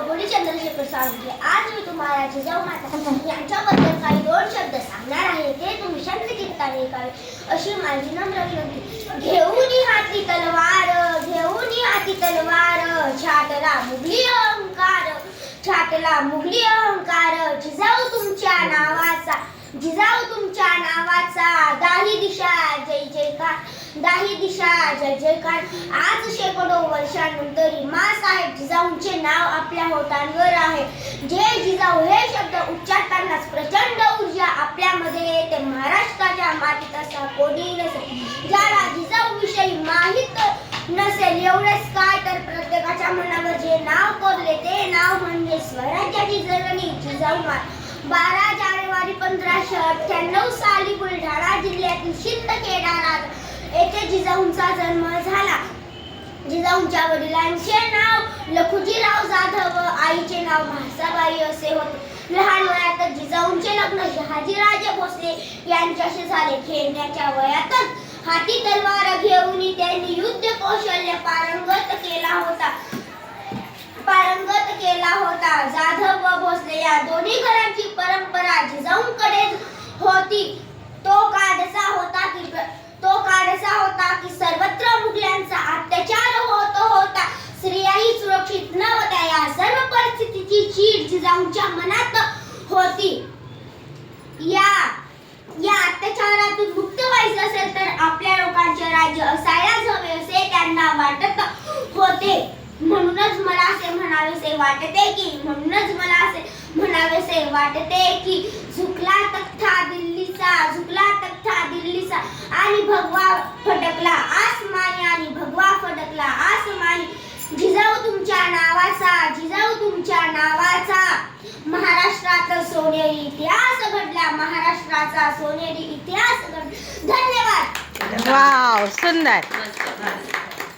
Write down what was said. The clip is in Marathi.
अबोली चंद्रशेखर साळुंखे. आज मी तुम्हाला जिजाऊ माता यांच्याबद्दल काही दोन शब्द सांगणार आहे. ते तुम्ही शांतचित्ताने ऐकावे अशी माझी नम्र विनंती. घेऊन हाती तलवार, घेऊन हाती तलवार, छाटला मुघली अहंकार, छाटला मुघली अहंकार. जिजाऊ तुमच्या नावाचा, जिजाऊ तुमच्या नावाचा, दाही दिशा जय जयकार, दाही दिशा जय जयकार. आज शेकडो वर्षांनंतर माँसाहेब जिजाऊंचे नाव आपल्या होठांवर आहे. जय जिजाऊ हे शब्द उच्चारतानाच प्रचंड ऊर्जा आपल्यामध्ये येते. महाराष्ट्राच्या मातीत असा कोणी नसेल ज्याला जिजाऊ विषयी माहित नसेल. एवढेच काय तर प्रत्येकाच्या मनावर जे नाव कोरले ते नाव म्हणजे स्वराज्याची जननी जिजाऊ माता. 12 जानेवारी 1598 साली बुलढाणा जिल्ह्यातील शिंदखेडा येथे जिजाऊंचा जन्म झाला. जिजाऊंच्या वडिलांचे नाव लखुजीराव जाधव व आईचे नाव म्हाळसाबाई असे होते. लहान वयातच जिजाऊंचे लग्न शहाजीराजे भोसले यांच्याशी झाले. खेळण्याच्या वयातच हाती तलवार घेऊन त्यांनी युद्ध कौशल्य पारंगत केला होता. जाधव व भोसले या दोन्ही घरांची परंपरा जिजाऊंकडे होती. तो काळसा होता की सर्वत्र मुघलांचा अत्याचार होत होता. स्त्रियाही सुरक्षित नव्हत्या. या सर्व परिस्थितीची चीड जिजाऊंच्या मनात होती. या अत्याचारातून मुक्त व्हायचं असेल तर आपल्या लोकांचे राज्य असायलाच हवे असे त्यांना वाटत होते. म्हणूनच मला असे म्हणावेसे वाटते की झुकला तख्ता दिल्लीचा, झुकला तख्ता दिल्लीचा आणि भगवा फडकला आसमानी, आणि भगवा फडकला आसमानी. जिजाऊ तुमच्या नावाचा, जिजाऊ तुमच्या नावाचा. महाराष्ट्रात सोनेरी इतिहास घडला, महाराष्ट्राचा सोनेरी इतिहास घडला. धन्यवाद. वाव, सुंदर.